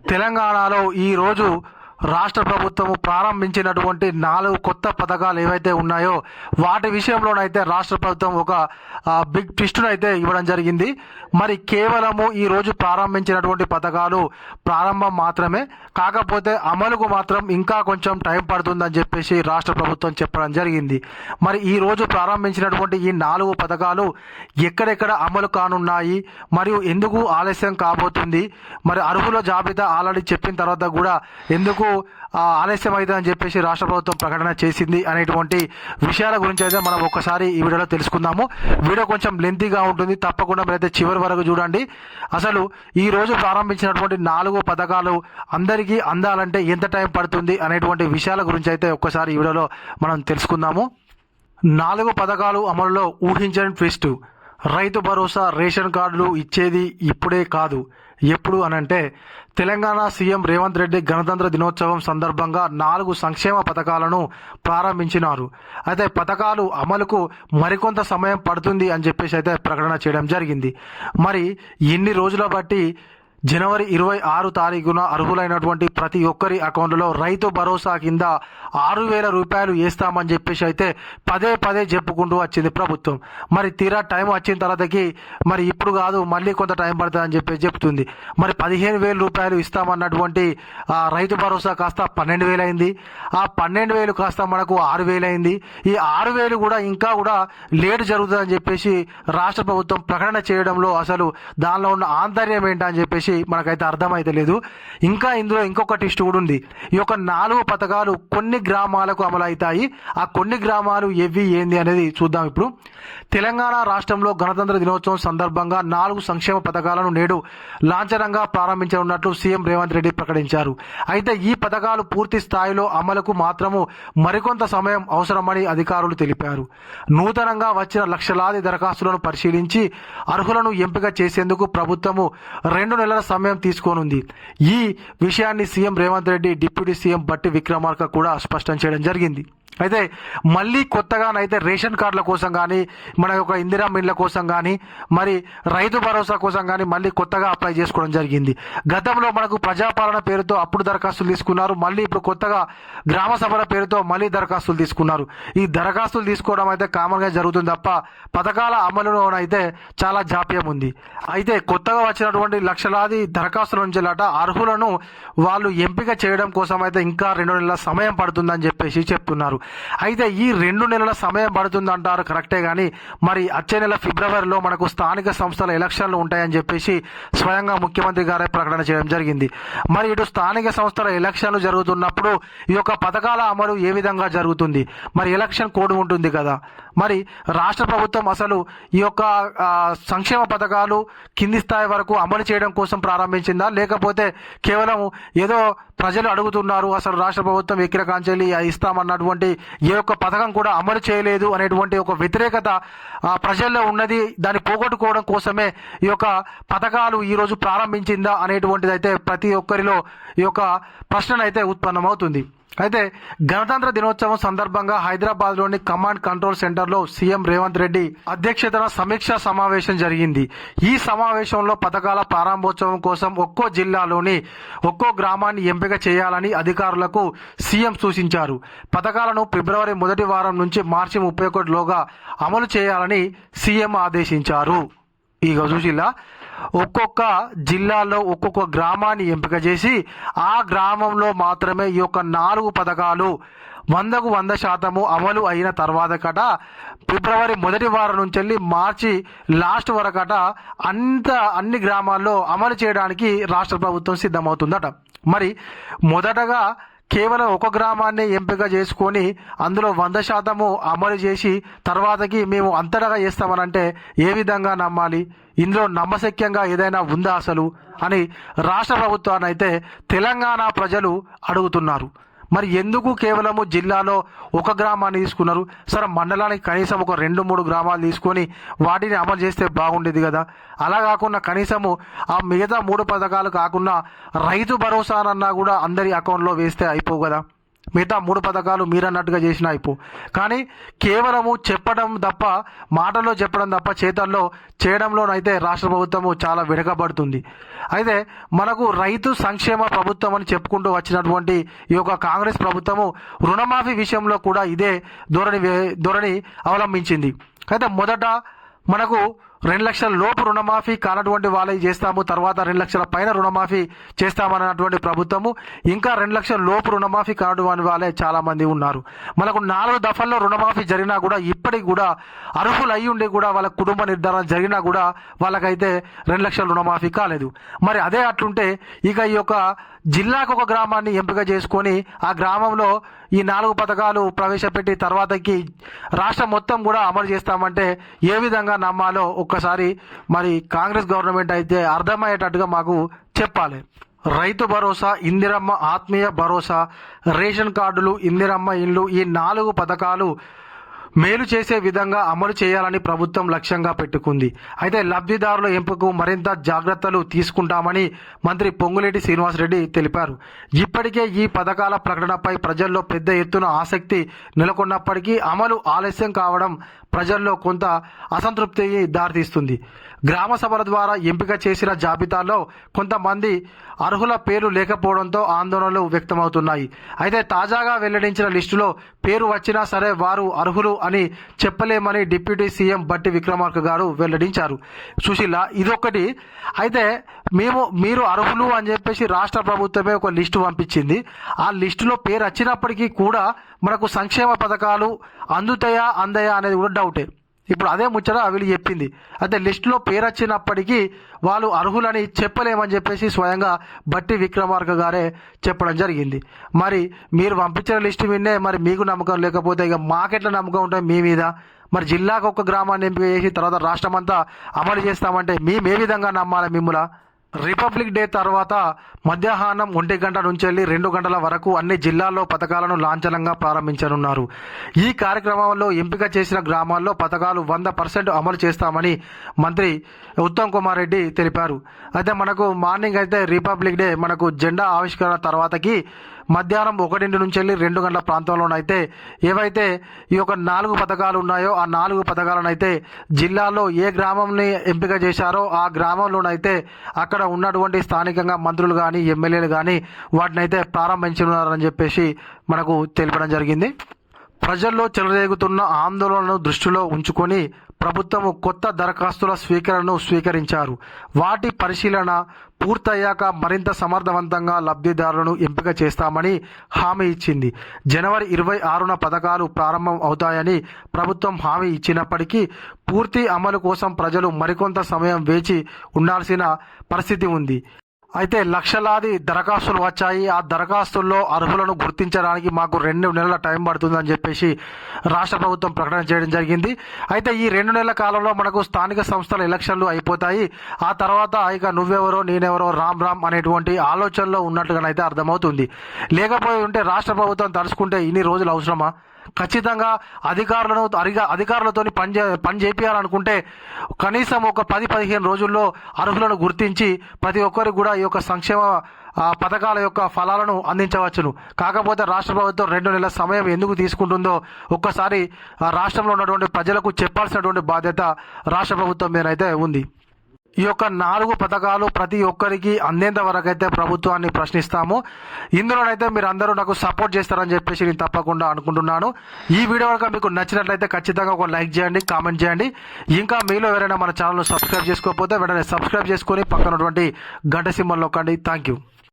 తెలంగాణలో ఈరోజు రాష్ట్ర ప్రభుత్వము ప్రారంభించినటువంటి 4 కొత్త పథకాలు ఏవైతే ఉన్నాయో వాటి విషయంలోనైతే రాష్ట్ర ప్రభుత్వం ఒక బిగ్ ట్విస్ట్ను అయితే ఇవ్వడం జరిగింది. మరి కేవలము ఈరోజు ప్రారంభించినటువంటి పథకాలు ప్రారంభం మాత్రమే, కాకపోతే అమలుకు మాత్రం ఇంకా కొంచెం టైం పడుతుందని చెప్పేసి రాష్ట్ర ప్రభుత్వం చెప్పడం జరిగింది. మరి ఈరోజు ప్రారంభించినటువంటి ఈ 4 పథకాలు ఎక్కడెక్కడ అమలు కానున్నాయి, మరియు ఎందుకు ఆలస్యం కాబోతుంది, మరి అర్హుల జాబితా ఆల్రెడీ చెప్పిన తర్వాత కూడా ఎందుకు ఆలస్యం అవుతుందని చెప్పేసి రాష్ట్ర ప్రభుత్వం ప్రకటన చేసింది అనేటువంటి విషయాల గురించి అయితే మనం ఒకసారి ఈ వీడియోలో తెలుసుకుందాము. వీడియో కొంచెం లెంతీగా ఉంటుంది, తప్పకుండా మీరైతే చివరి వరకు చూడండి. అసలు ఈ రోజు ప్రారంభించినటువంటి 4 పథకాలు అందరికీ అందాలంటే ఎంత టైం పడుతుంది అనేటువంటి విషయాల గురించి అయితే ఒక్కసారి ఈ వీడియోలో మనం తెలుసుకుందాము. 4 పథకాలు అమలులో ఊహించని ట్విస్ట్. రైతు భరోసా రేషన్ కార్డులు ఇచ్చేది ఇప్పుడే కాదు, ఎప్పుడు అనంటే తెలంగాణ సీఎం రేవంత్ రెడ్డి గణతంత్ర దినోత్సవం సందర్భంగా 4 సంక్షేమ పథకాలను ప్రారంభించినారు. అయితే పథకాలు అమలుకు మరికొంత సమయం పడుతుంది అని చెప్పేసి అయితే ప్రకటన చేయడం జరిగింది. మరి ఇన్ని రోజుల బట్టి జనవరి 26 తారీఖున అర్హులైనటువంటి ప్రతి ఒక్కరి అకౌంట్లో రైతు భరోసా కింద 6,000 రూపాయలు వేస్తామని చెప్పేసి అయితే పదే చెప్పుకుంటూ వచ్చింది ప్రభుత్వం. మరి తీరా టైం వచ్చిన తర్వాతకి మరి ఇప్పుడు కాదు మళ్ళీ కొంత టైం పడుతుందని చెప్పేసి చెప్తుంది. మరి 15,000 రూపాయలు ఇస్తామన్నటువంటి రైతు భరోసా కాస్త 12,000 అయింది. ఆ 12,000 కాస్త మనకు 6,000 అయింది. ఈ 6,000 కూడా ఇంకా కూడా లేట్ జరుగుతుందని చెప్పేసి రాష్ట్ర ప్రభుత్వం ప్రకటన చేయడంలో అసలు దానిలో ఉన్న ఆంతర్యం ఏంటని చెప్పేసి మనకైతే అర్థమైతే లేదు. ఇంకా ఇందులో ఇంకొక ట్విస్ట్ కూడా ఉంది. ఈ యొక్క 4 పథకాలు కొన్ని గ్రామాలకు అమలు అవుతాయి. ఆ కొన్ని గ్రామాలు ఏవి ఏంది అనేది చూద్దాం. ఇప్పుడు తెలంగాణ రాష్ట్రంలో గణతంత్ర దినోత్సవం సందర్భంగా 4 సంక్షేమ పథకాలను నేడు లాంఛనంగా ప్రారంభించనున్నట్లు సీఎం రేవంత్ రెడ్డి ప్రకటించారు. అయితే ఈ పథకాలు పూర్తి స్థాయిలో అమలుకు మాత్రము మరికొంత సమయం అవసరమని అధికారులు తెలిపారు. నూతనంగా వచ్చిన లక్షలాది దరఖాస్తులను పరిశీలించి అర్హులను ఎంపిక చేసేందుకు ప్రభుత్వము 2 నెలల సమయం తీసుకోనుంది. ఈ విషయాన్ని CM Revanth Reddy deputy CM బట్టి విక్రమార్క కూడా స్పష్టం చేయడం జరిగింది. అయితే మళ్ళీ కొత్తగానైతే రేషన్ కార్డుల కోసం కానీ, మన యొక్క ఇందిరా మిన్ల కోసం కానీ, మరి రైతు భరోసా కోసం కానీ మళ్ళీ కొత్తగా అప్లై చేసుకోవడం జరిగింది. గతంలో మనకు ప్రజాపాలన పేరుతో అప్పుడు దరఖాస్తులు తీసుకున్నారు. మళ్ళీ ఇప్పుడు కొత్తగా గ్రామ సభల పేరుతో మళ్ళీ దరఖాస్తులు తీసుకున్నారు. ఈ దరఖాస్తులు తీసుకోవడం అయితే కామన్గా జరుగుతుంది తప్ప పథకాల అమలులోనైతే చాలా జాప్యం ఉంది. అయితే కొత్తగా వచ్చినటువంటి లక్షలాది దరఖాస్తుల నుంచి అర్హులను వాళ్ళు ఎంపిక చేయడం కోసం అయితే ఇంకా 2 నెలల సమయం పడుతుందని చెప్పేసి చెప్తున్నారు. అయితే ఈ 2 నెలల సమయం పడుతుంది అంటారు కరెక్టే, కానీ మరి వచ్చే నెల ఫిబ్రవరిలో మనకు స్థానిక సంస్థల ఎలక్షన్లు ఉంటాయని చెప్పేసి స్వయంగా ముఖ్యమంత్రి గారే ప్రకటన చేయడం జరిగింది. మరి ఇటు స్థానిక సంస్థల ఎలక్షన్లు జరుగుతున్నప్పుడు ఈ యొక్క పథకాల అమలు ఏ విధంగా జరుగుతుంది? మరి ఎలక్షన్ కోడ్ ఉంటుంది కదా. మరి రాష్ట్ర ప్రభుత్వం అసలు ఈ యొక్క సంక్షేమ పథకాలు కింది స్థాయి వరకు అమలు చేయడం కోసం ప్రారంభించిందా, లేకపోతే కేవలం ఏదో ప్రజలు అడుగుతున్నారు అసలు రాష్ట్ర ప్రభుత్వం ఎక్కిన కాంచెల్లి ఇస్తామన్నటువంటి ఏ ఒక్క పథకం కూడా అమలు చేయలేదు అనేటువంటి ఒక వ్యతిరేకత ప్రజల్లో ఉన్నది, దాన్ని పోగొట్టుకోవడం కోసమే ఈ యొక్క పథకాలు ఈరోజు ప్రారంభించిందా అనేటువంటిది అయితే ప్రతి ఒక్కరిలో ఈ యొక్క ప్రశ్న అయితే ఉత్పన్నమవుతుంది. అయితే గణతంత్ర దినోత్సవం సందర్భంగా హైదరాబాద్లోని కమాండ్ కంట్రోల్ సెంటర్లో సీఎం రేవంత్ రెడ్డి అధ్యక్షతన సమీక్షా సమావేశం జరిగింది. ఈ సమావేశంలో పథకాల ప్రారంభోత్సవం కోసం ఒక్కో జిల్లాలోని ఒక్కో గ్రామాన్ని ఎంపిక చేయాలని అధికారులకు సీఎం సూచించారు. పథకాలను ఫిబ్రవరి 1వ వారం నుంచి మార్చి 31లోగా అమలు చేయాలని సీఎం ఆదేశించారు. ఇక చూసిలా ఒక్కొక్క జిల్లాలో ఒక్కొక్క గ్రామాన్ని ఎంపిక చేసి ఆ గ్రామంలో మాత్రమే ఈ యొక్క 4 పథకాలు 100కు 100% అమలు అయిన తర్వాతకట ఫిబ్రవరి 1వ వారం నుంచి వెళ్ళి మార్చి లాస్ట్ వరకట అన్ని గ్రామాల్లో అమలు చేయడానికి రాష్ట్ర ప్రభుత్వం సిద్ధమవుతుందట. మరి మొదటగా కేవలం ఒక గ్రామాన్ని ఎంపిక చేసుకొని అందులో 100% అమలు చేసి తర్వాతకి మేము అంతటా చేస్తామనంటే ఏ విధంగా నమ్మాలి? ఇందులో నమ్మశక్యంగా ఏదైనా ఉందా అసలు అని రాష్ట్ర ప్రభుత్వాన్ని అయితే తెలంగాణ ప్రజలు అడుగుతున్నారు. మరి ఎందుకు కేవలము జిల్లాలో ఒక గ్రామాన్ని తీసుకున్నారు? సరే మండలానికి కనీసం ఒక 2-3 గ్రామాలు తీసుకొని వాటిని అమలు చేస్తే బాగుండేది కదా. అలా కాకుండా కనీసము ఆ మిగతా 3 పథకాలు కాకుండా రైతు భరోసానన్నా కూడా అందరి అకౌంట్లో వేస్తే అయిపోవు కదా. మిగతా 3 పథకాలు మీరన్నట్టుగా చేసిన అయిపో. కానీ కేవలము చెప్పడం తప్ప, మాటల్లో చెప్పడం తప్ప చేతల్లో చేయడంలోనైతే రాష్ట్ర ప్రభుత్వము చాలా వెనుకబడుతుంది. అయితే మనకు రైతు సంక్షేమ ప్రభుత్వం అని చెప్పుకుంటూ వచ్చినటువంటి ఈ యొక్క కాంగ్రెస్ ప్రభుత్వము రుణమాఫీ విషయంలో కూడా ఇదే ధోరణి అవలంబించింది. అయితే మొదట మనకు 2 లక్షల లోపు రుణమాఫీ కానటువంటి వాళ్ళకి చేస్తాము, తర్వాత 2 లక్షల పైన రుణమాఫీ చేస్తామన్నటువంటి ప్రభుత్వము, ఇంకా 2 లక్షల లోపు రుణమాఫీ కానటువంటి వాళ్ళే చాలా మంది ఉన్నారు. మనకు 4 దఫల్లో రుణమాఫీ జరిగినా కూడా ఇప్పటికి కూడా అర్హులు అయి ఉండి కూడా వాళ్ళ కుటుంబ నిర్ధారణ జరిగినా కూడా వాళ్ళకైతే 2 లక్షల రుణమాఫీ కాలేదు. మరి అదే అట్లుంటే ఇక ఈ యొక్క జిల్లాకు ఒక గ్రామాన్ని ఎంపిక చేసుకొని ఆ గ్రామంలో ఈ 4 పథకాలు ప్రవేశపెట్టి తర్వాతకి రాష్ట్రం మొత్తం కూడా అమలు చేస్తామంటే ఏ విధంగా నమ్మాలో ఒక్కసారి మరి కాంగ్రెస్ గవర్నమెంట్ అయితే అర్థమయ్యేటట్టుగా మాకు చెప్పాలి. రైతు భరోసా, ఇందిరమ్మ ఆత్మీయ భరోసా, రేషన్ కార్డులు, ఇందిరమ్మ ఇండ్లు, ఈ 4 పథకాలు మేలు చేసే విధంగా అమలు చేయాలని ప్రభుత్వం లక్ష్యంగా పెట్టుకుంది. అయితే లబ్ధిదారుల ఎంపికకు మరింత జాగ్రత్తలు తీసుకుంటామని మంత్రి పొంగులేటి శ్రీనివాసరెడ్డి తెలిపారు. ఇప్పటికే ఈ పథకాల ప్రకటనపై ప్రజల్లో పెద్ద ఎత్తున ఆసక్తి నెలకొన్నప్పటికీ అమలు ఆలస్యం కావడం ప్రజల్లో కొంత అసంతృప్తికి దారితీస్తుంది. గ్రామ సభల ద్వారా ఎంపిక చేసిన జాబితాలో కొంతమంది అర్హుల పేర్లు లేకపోవడంతో ఆందోళనలు వ్యక్తమవుతున్నాయి. అయితే తాజాగా వెల్లడించిన లిస్టులో పేరు వచ్చినా సరే వారు అర్హులు అని చెప్పలేమని డిప్యూటీ సీఎం బట్టి విక్రమార్క గారు వెల్లడించారు. సుశీల, ఇదొకటి. అయితే మీరు అర్హులు అని చెప్పేసి రాష్ట్ర ప్రభుత్వమే ఒక లిస్టు పంపించింది. ఆ లిస్టులో పేరు వచ్చినప్పటికీ కూడా మనకు సంక్షేమ పథకాలు అందయా అనేది కూడా డౌటే. ఇప్పుడు అదే ముచ్చట వీళ్ళు చెప్పింది. అయితే లిస్టులో పేరు వచ్చినప్పటికీ వాళ్ళు అర్హులని చెప్పలేమని చెప్పేసి స్వయంగా బట్టి విక్రమార్క గారే చెప్పడం జరిగింది. మరి మీరు పంపించిన లిస్టు విన్నే మరి మీకు నమ్మకం లేకపోతే ఇక మాకెట్లా నమ్మకం ఉంటుంది మీ మీద? మరి జిల్లాకు ఒక గ్రామాన్ని ఎంపిక చేసి తర్వాత రాష్ట్రం అంతా అమలు చేస్తామంటే మేము ఏ విధంగా నమ్మాలి మిమ్ముల? రిపబ్లిక్ డే తర్వాత మధ్యాహ్నం 1 గంట నుంచి 2 గంటల వరకు అన్ని జిల్లాల్లో పథకాలను లాంఛనంగా ప్రారంభించనున్నారు. ఈ కార్యక్రమంలో ఎంపిక చేసిన గ్రామాల్లో పథకాలు 100% అమలు చేస్తామని మంత్రి ఉత్తమ్ కుమార్ రెడ్డి తెలిపారు. అయితే మనకు మార్నింగ్ అయితే రిపబ్లిక్ డే మనకు జెండా ఆవిష్కరణ తర్వాతకి మధ్యాహ్నం 1 నుంచి 2 గంటల ప్రాంతంలోనైతే ఏవైతే ఈ యొక్క 4 పథకాలు ఉన్నాయో ఆ 4 పథకాలను అయితే జిల్లాలో ఏ గ్రామంని ఎంపిక చేశారో ఆ గ్రామంలోనైతే అక్కడ ఉన్నటువంటి స్థానికంగా మంత్రులు కానీ ఎమ్మెల్యేలు కానీ వాటిని అయితే ప్రారంభించనున్నారని చెప్పేసి మనకు తెలపడం జరిగింది. ప్రజల్లో చెలరేగుతున్న ఆందోళనను దృష్టిలో ఉంచుకొని ప్రభుత్వం కొత్త దరఖాస్తుల స్వీకరణను స్వీకరించారు. వాటి పరిశీలన పూర్తయ్యాక మరింత సమర్థవంతంగా లబ్ధిదారులను ఎంపిక చేస్తామని హామీ ఇచ్చింది. జనవరి 26న పథకాలు ప్రారంభం అవుతాయని ప్రభుత్వం హామీ ఇచ్చినప్పటికీ పూర్తి అమలు కోసం ప్రజలు మరికొంత సమయం వేచి ఉండాల్సిన పరిస్థితి ఉంది. అయితే లక్షలాది దరఖాస్తులు వచ్చాయి. ఆ దరఖాస్తుల్లో అర్హులను గుర్తించడానికి మాకు 2 నెలల టైం పడుతుందని చెప్పేసి రాష్ట్ర ప్రభుత్వం ప్రకటన చేయడం జరిగింది. అయితే ఈ 2 నెలల కాలంలో మనకు స్థానిక సంస్థల ఎలక్షన్లు అయిపోతాయి. ఆ తర్వాత ఇక నువ్వెవరో నేనెవరో రామ్ అనేటువంటి ఆలోచనలో ఉన్నట్టుగానైతే అర్థమవుతుంది. లేకపోయి ఉంటే రాష్ట్ర ప్రభుత్వం తలుచుకుంటే ఇన్ని రోజులు అవసరమా? ఖచ్చితంగా అధికారులతో పని చేయాలనుకుంటే కనీసం ఒక 10-15 రోజుల్లో అర్హులను గుర్తించి ప్రతి ఒక్కరికి కూడా ఈ యొక్క సంక్షేమ పథకాల యొక్క ఫలాలను అందించవచ్చును. కాకపోతే రాష్ట్ర ప్రభుత్వం 2 నెలల సమయం ఎందుకు తీసుకుంటుందో ఒక్కసారి రాష్ట్రంలో ఉన్నటువంటి ప్రజలకు చెప్పాల్సినటువంటి బాధ్యత రాష్ట్ర ప్రభుత్వం మీదైతే ఉంది. ఈ యొక్క 4 పథకాలు ప్రతి ఒక్కరికి అందేంత వరకు అయితే ప్రభుత్వాన్ని ప్రశ్నిస్తాము. ఇందులోనైతే మీరు అందరూ నాకు సపోర్ట్ చేస్తారని చెప్పేసి నేను తప్పకుండా అనుకుంటున్నాను. ఈ వీడియో కనుక మీకు నచ్చినట్లయితే ఖచ్చితంగా ఒక లైక్ చేయండి, కామెంట్ చేయండి. ఇంకా మీలో ఎవరైనా మన ఛానల్ను సబ్స్క్రైబ్ చేసుకోకపోతే వెంటనే సబ్స్క్రైబ్ చేసుకొని పక్కనటువంటి గంట సింబల్ నొక్కండి. Thank you.